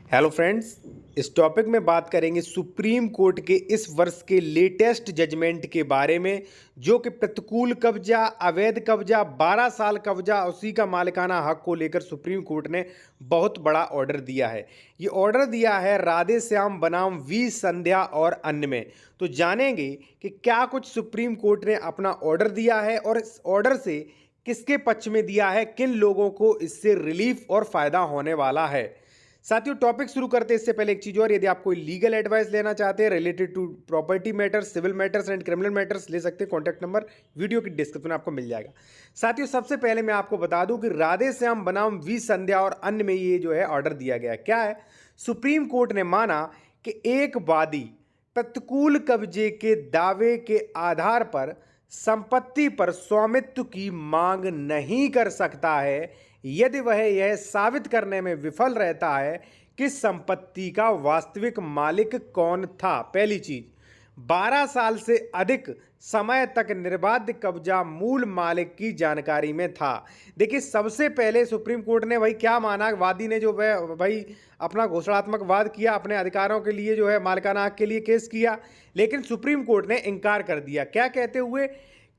Hello friends. इस topic में बात करेंगे सुप्रीम कोर्ट के इस वर्ष के लेटेस्ट जजमेंट के बारे में, जो कि प्रतिकूल कब्जा, अवैध कब्जा, 12 साल कब्जा, उसी का मालिकाना हक को लेकर सुप्रीम कोर्ट ने बहुत बड़ा ऑर्डर दिया है। ये ऑर्डर दिया है राधे श्याम बनाम वी संध्या और अन्य में। तो जानेंगे कि क्या कुछ सुप्रीम कोर्ट ने अपना ऑर्डर दिया है और इस ऑर्डर से किसके पक्ष में दिया है, किन लोगों को इससे रिलीफ और फायदा होने वाला है। साथियों, टॉपिक शुरू करते हैं इससे पहले एक चीज और, यदि आप कोई लीगल एडवाइस लेना चाहते हैं related to property matters, civil matters and criminal matters, ले सकते हैं। कॉन्टैक्ट नंबर वीडियो की डिस्क्रिप्शन में आपको मिल जाएगा। साथियों, सबसे पहले मैं आपको बता दूं कि राधे श्याम बनाम वी संध्या और अन्य में ये जो है ऑर्डर दिया गया है। क्या है? सुप्रीम कोर्ट ने माना कि एक वादी प्रतिकूल कब्जे के दावे के आधार पर संपत्ति पर स्वामित्व की मांग नहीं कर सकता है यदि वह यह साबित करने में विफल रहता है कि संपत्ति का वास्तविक मालिक कौन था। पहली चीज, 12 साल से अधिक समय तक निर्बाध कब्जा मूल मालिक की जानकारी में था। देखिए, सबसे पहले सुप्रीम कोर्ट ने भाई क्या माना, वादी ने जो भाई अपना घोषणात्मक वाद किया, अपने अधिकारों के लिए जो है मालिकाना हक के लिए केस किया, लेकिन सुप्रीम कोर्ट ने इनकार कर दिया। क्या कहते हुए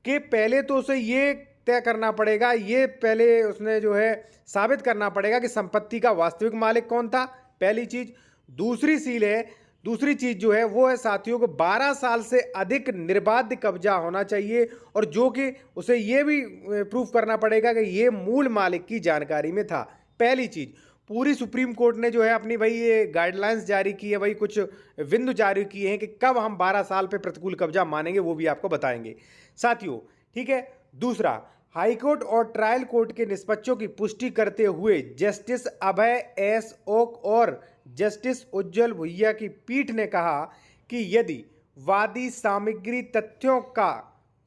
कि पहले तो उसे ये तय करना पड़ेगा, ये पहले उसने जो है साबित करना पड़ेगा कि संपत्ति का वास्तविक मालिक कौन था। पहली चीज। दूसरी चीज जो है वो है साथियों को 12 साल से अधिक निर्बाध कब्जा होना चाहिए, और जो कि उसे ये भी प्रूफ करना पड़ेगा कि ये मूल मालिक की जानकारी में था। पहली चीज। पूरी सुप्रीम कोर्ट ने जो है अपनी भाई ये गाइडलाइंस जारी की है, भाई कुछ बिंदु जारी किए हैं कि कब हम 12 साल पे प्रतिकूल कब्जा मानेंगे, वो भी आपको बताएंगे साथियों। ठीक है। दूसरा, हाईकोर्ट और ट्रायल कोर्ट के निष्पक्षों की पुष्टि करते हुए जस्टिस अभय एस ओक और जस्टिस उज्जवल भुइया की पीठ ने कहा कि यदि वादी सामग्री तथ्यों का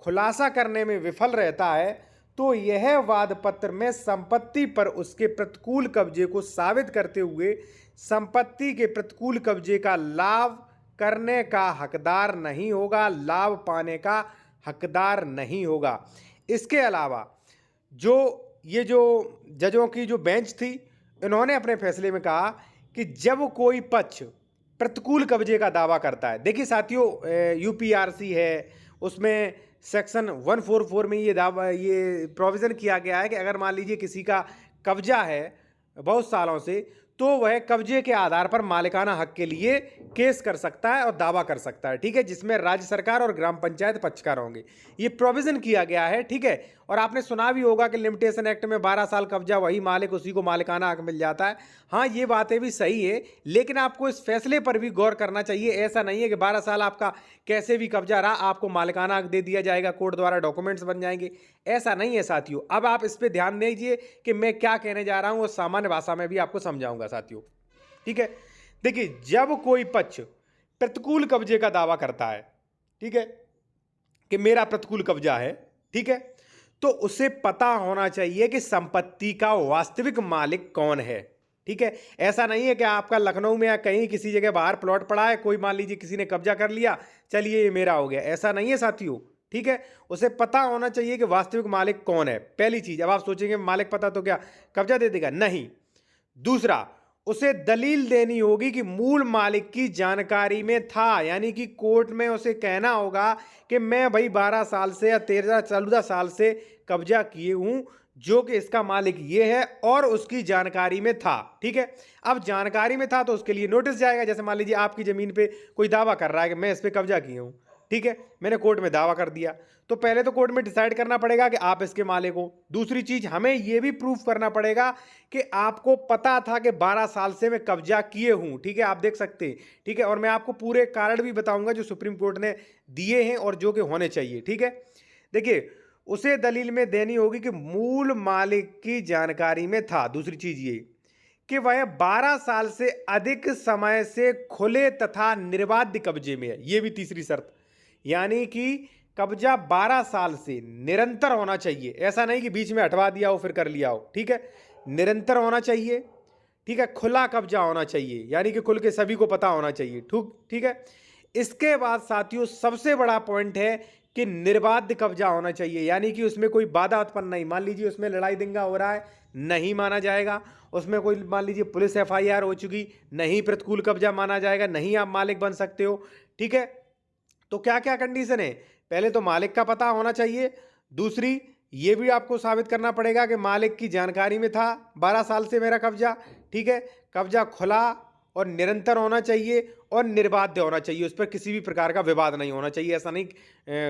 खुलासा करने में विफल रहता है तो यह वाद पत्र में संपत्ति पर उसके प्रतिकूल कब्जे को साबित करते हुए संपत्ति के प्रतिकूल कब्जे का लाभ करने का हकदार नहीं होगा, लाभ पाने का हकदार नहीं होगा। इसके अलावा जो जजों की जो बेंच थी, इन्होंने अपने फैसले में कहा कि जब कोई पक्ष प्रतिकूल कब्जे का दावा करता है, देखिए साथियों, यूपीआरसी है, उसमें सेक्शन 144 में ये प्रोविज़न किया गया है कि अगर मान लीजिए किसी का कब्जा है बहुत सालों से, तो वह कब्जे के आधार पर मालिकाना हक के लिए केस कर सकता है और दावा कर सकता है। ठीक है, जिसमें राज्य सरकार और ग्राम पंचायत पक्षकार होंगे। ये प्रोविजन किया गया है। ठीक है। और आपने सुना भी होगा कि लिमिटेशन एक्ट में 12 साल कब्जा वही मालिक, उसी को मालिकाना हक मिल जाता है। हाँ, ये बातें भी सही है, लेकिन आपको इस फैसले पर भी गौर करना चाहिए। ऐसा नहीं है कि 12 साल आपका कैसे भी कब्जा रहा आपको मालिकाना हक दे दिया जाएगा, कोर्ट द्वारा डॉक्यूमेंट्स बन जाएंगे। ऐसा नहीं है साथियों। अब आप इस पर ध्यान दीजिए कि मैं क्या कहने जा रहा हूं, वो सामान्य भाषा में भी आपको समझाऊंगा साथियों। ठीक है। देखिए, जब कोई पक्ष प्रतिकूल कब्जे का दावा करता है, ठीक है, कि मेरा प्रतिकूल कब्जा है, ठीक है, तो उसे पता होना चाहिए कि संपत्ति का वास्तविक मालिक कौन है। ठीक है। ऐसा नहीं है कि आपका लखनऊ में या कहीं किसी जगह बाहर प्लॉट पड़ा है, कोई मान लीजिए किसी ने कब्जा कर लिया, चलिए ये मेरा हो गया, ऐसा नहीं है साथियों। ठीक है। उसे पता होना चाहिए कि वास्तविक मालिक कौन है, पहली चीज। अब आप सोचेंगे मालिक पता तो क्या कब्जा दे देगा? नहीं। दूसरा, उसे दलील देनी होगी कि मूल मालिक की जानकारी में था, यानी कि कोर्ट में उसे कहना होगा कि मैं भाई 12 साल से या 13-14 साल से कब्जा किए हूं, जो कि इसका मालिक ये है और उसकी जानकारी में था। ठीक है। अब जानकारी में था तो उसके लिए नोटिस जाएगा। जैसे मान लीजिए आपकी जमीन पे कोई दावा कर रहा है कि मैं इस पे कब्जा किया हूं, ठीक है, मैंने कोर्ट में दावा कर दिया, तो पहले तो कोर्ट में डिसाइड करना पड़ेगा कि आप इसके मालिक हो। दूसरी चीज, हमें यह भी प्रूफ करना पड़ेगा कि आपको पता था कि 12 साल से मैं कब्जा किए हूं। ठीक है, आप देख सकते हैं। ठीक है। और मैं आपको पूरे कारण भी बताऊंगा जो सुप्रीम कोर्ट ने दिए हैं और जो कि होने चाहिए। ठीक है। देखिए, उसे दलील में देनी होगी कि मूल मालिक की जानकारी में था। दूसरी चीज ये कि वह 12 साल से अधिक समय से खुले तथा निर्बाध कब्जे में है। यह भी तीसरी शर्त, यानी कि कब्जा 12 साल से निरंतर होना चाहिए। ऐसा नहीं कि बीच में हटवा दिया हो फिर कर लिया हो। ठीक है, निरंतर होना चाहिए। ठीक है, खुला कब्जा होना चाहिए, यानी कि खुल के सभी को पता होना चाहिए। ठीक है। इसके बाद साथियों सबसे बड़ा पॉइंट है कि निर्बाध कब्जा होना चाहिए, यानी कि उसमें कोई बाधा उत्पन्न नहीं। मान लीजिए उसमें लड़ाई दंगा हो रहा है, नहीं माना जाएगा। उसमें कोई मान लीजिए पुलिस एफआईआर हो चुकी, नहीं प्रतिकूल कब्जा माना जाएगा, नहीं आप मालिक बन सकते हो। ठीक है, तो क्या क्या कंडीशन है? पहले तो मालिक का पता होना चाहिए। दूसरी, ये भी आपको साबित करना पड़ेगा कि मालिक की जानकारी में था 12 साल से मेरा कब्जा। ठीक है, कब्जा खुला और निरंतर होना चाहिए और निर्बाध होना चाहिए, उस पर किसी भी प्रकार का विवाद नहीं होना चाहिए। ऐसा नहीं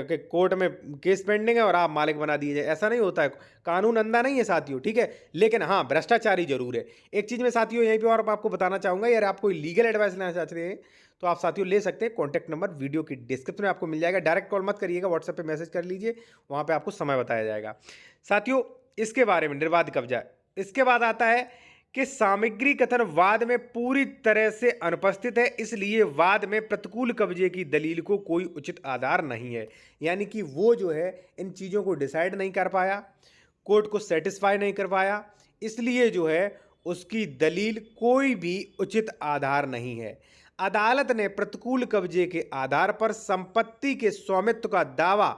कि कोर्ट में केस पेंडिंग है और आप मालिक बना दिए जाए, ऐसा नहीं होता है। कानून अंधा नहीं है साथियों। ठीक है, लेकिन हाँ, भ्रष्टाचारी जरूर है। एक चीज़ मैं साथियों यहीं पे और आपको बताना चाहूँगा, यार आप कोई लीगल एडवाइस लेना चाहते हैं तो आप साथियों ले सकते हैं। कॉन्टैक्ट नंबर वीडियो की डिस्क्रिप्शन में आपको मिल जाएगा। डायरेक्ट कॉल मत करिएगा, व्हाट्सएप पे मैसेज कर लीजिए, वहाँ पे आपको समय बताया जाएगा। साथियों, इसके बारे में निर्बाध कब्जा, इसके बाद आता है कि सामग्री कथन वाद में पूरी तरह से अनुपस्थित है, इसलिए वाद में प्रतिकूल कब्जे की दलील को कोई उचित आधार नहीं है। यानी कि वो जो है इन चीज़ों को डिसाइड नहीं कर पाया, कोर्ट को सेटिस्फाई नहीं कर पाया, इसलिए जो है उसकी दलील कोई भी उचित आधार नहीं है। अदालत ने प्रतिकूल कब्जे के आधार पर संपत्ति के स्वामित्व का दावा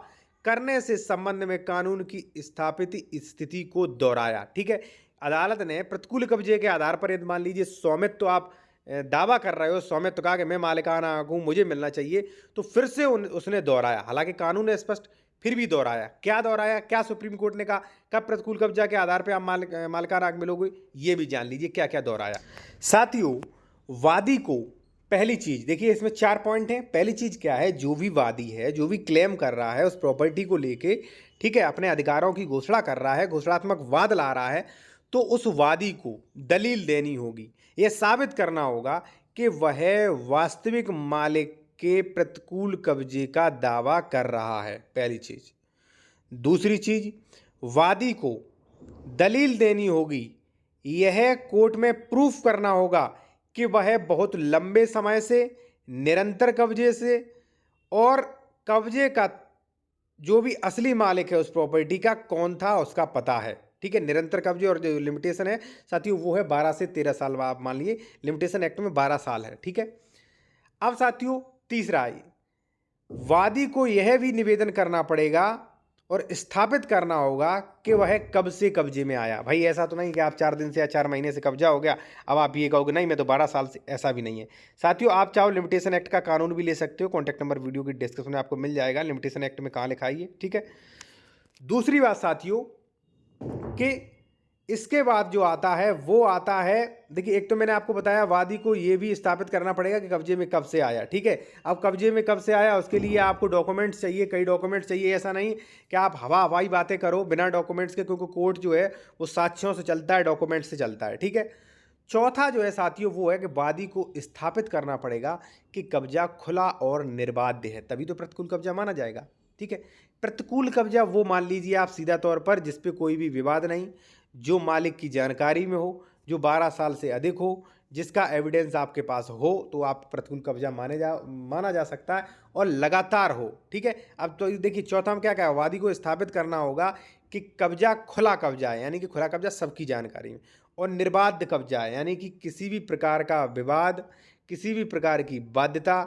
करने से संबंध में कानून की स्थापित स्थिति को दोहराया। ठीक है, अदालत ने प्रतिकूल कब्जे के आधार पर यदि मान लीजिए स्वामित्व आप दावा कर रहे हो, स्वामित्व का कि मैं मालिकाना हक हूं, मुझे मिलना चाहिए, तो फिर से उसने दोहराया। हालांकि कानून है स्पष्ट, फिर भी दोहराया। क्या दोहराया? क्या सुप्रीम कोर्ट ने कहा? कब प्रतिकूल कब्जा के आधार पर आप मालिकाना हक मिलोगे, ये भी जान लीजिए क्या क्या दोहराया। साथियों, वादी को पहली चीज देखिए, इसमें 4 पॉइंट हैं। पहली चीज क्या है? जो भी वादी है, जो भी क्लेम कर रहा है उस प्रॉपर्टी को लेके, ठीक है, अपने अधिकारों की घोषणा कर रहा है, घोषणात्मक वाद ला रहा है, तो उस वादी को दलील देनी होगी। यह साबित करना होगा कि वह वास्तविक मालिक के प्रतिकूल कब्जे का दावा कर रहा है, पहली चीज। दूसरी चीज, वादी को दलील देनी होगी, यह कोर्ट में प्रूफ करना होगा कि वह बहुत लंबे समय से, निरंतर कब्जे से, और कब्जे का जो भी असली मालिक है उस प्रॉपर्टी का कौन था उसका पता है। ठीक है, निरंतर कब्जे और जो लिमिटेशन है साथियों वो है 12 से 13 साल। आप मान लीजिए लिमिटेशन एक्ट में 12 साल है। ठीक है, अब साथियों तीसरा, वादी को यह भी निवेदन करना पड़ेगा और स्थापित करना होगा कि वह कब से कब्जे में आया। भाई ऐसा तो नहीं कि आप 4 दिन से या 4 महीने से कब्जा हो गया, अब आप ये कहोगे नहीं मैं तो 12 साल से, ऐसा भी नहीं है। साथियों, आप चाहो लिमिटेशन एक्ट का कानून भी ले सकते हो। कॉन्टैक्ट नंबर वीडियो की डिस्क्रिप्शन में आपको मिल जाएगा, लिमिटेशन एक्ट में कहाँ लिखा है ये। ठीक है, दूसरी बात साथियों कि इसके बाद जो आता है वो आता है, देखिए एक तो मैंने आपको बताया वादी को ये भी स्थापित करना पड़ेगा कि कब्जे में कब से आया। ठीक है, अब कब्जे में कब से आया उसके लिए आपको डॉक्यूमेंट्स चाहिए, कई डॉक्यूमेंट्स चाहिए। ऐसा नहीं कि आप हवाई बातें करो बिना डॉक्यूमेंट्स के, क्योंकि कोर्ट जो है वो साक्ष्यों से चलता है, डॉक्यूमेंट्स से चलता है। ठीक है, चौथा जो है साथियों वो है कि वादी को स्थापित करना पड़ेगा कि कब्जा खुला और निर्बाध है, तभी तो प्रतिकूल कब्जा माना जाएगा। ठीक है, प्रतिकूल कब्जा वो मान लीजिए आप सीधा तौर पर जिस पे कोई भी विवाद नहीं, जो मालिक की जानकारी में हो, जो 12 साल से अधिक हो, जिसका एविडेंस आपके पास हो, तो आप प्रतिकूल कब्जा माना जा सकता है और लगातार हो। ठीक है, अब तो देखिए चौथा में क्या क्या है, वादी को स्थापित करना होगा कि कब्जा खुला कब्जा है, यानी कि खुला कब्जा सबकी जानकारी में, और निर्बाध कब्जा है, यानी कि किसी भी प्रकार का विवाद, किसी भी प्रकार की बाध्यता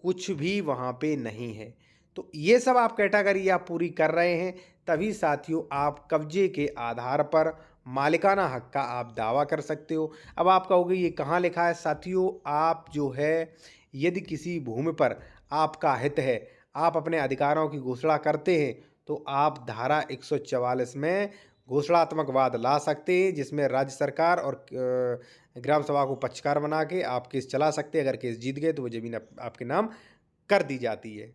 कुछ भी वहाँ पे नहीं है। तो ये सब आप कैटेगरी आप पूरी कर रहे हैं, तभी साथियों आप कब्जे के आधार पर मालिकाना हक का आप दावा कर सकते हो। अब आप कहोगे ये कहाँ लिखा है? साथियों, आप जो है यदि किसी भूमि पर आपका हित है, आप अपने अधिकारों की घोषणा करते हैं, तो आप धारा 144 में घोषणात्मक वाद ला सकते हैं, जिसमें राज्य सरकार और ग्राम सभा को पक्षकार बना के आप केस चला सकते हैं। अगर केस जीत गए तो वो जमीन आपके नाम कर दी जाती है।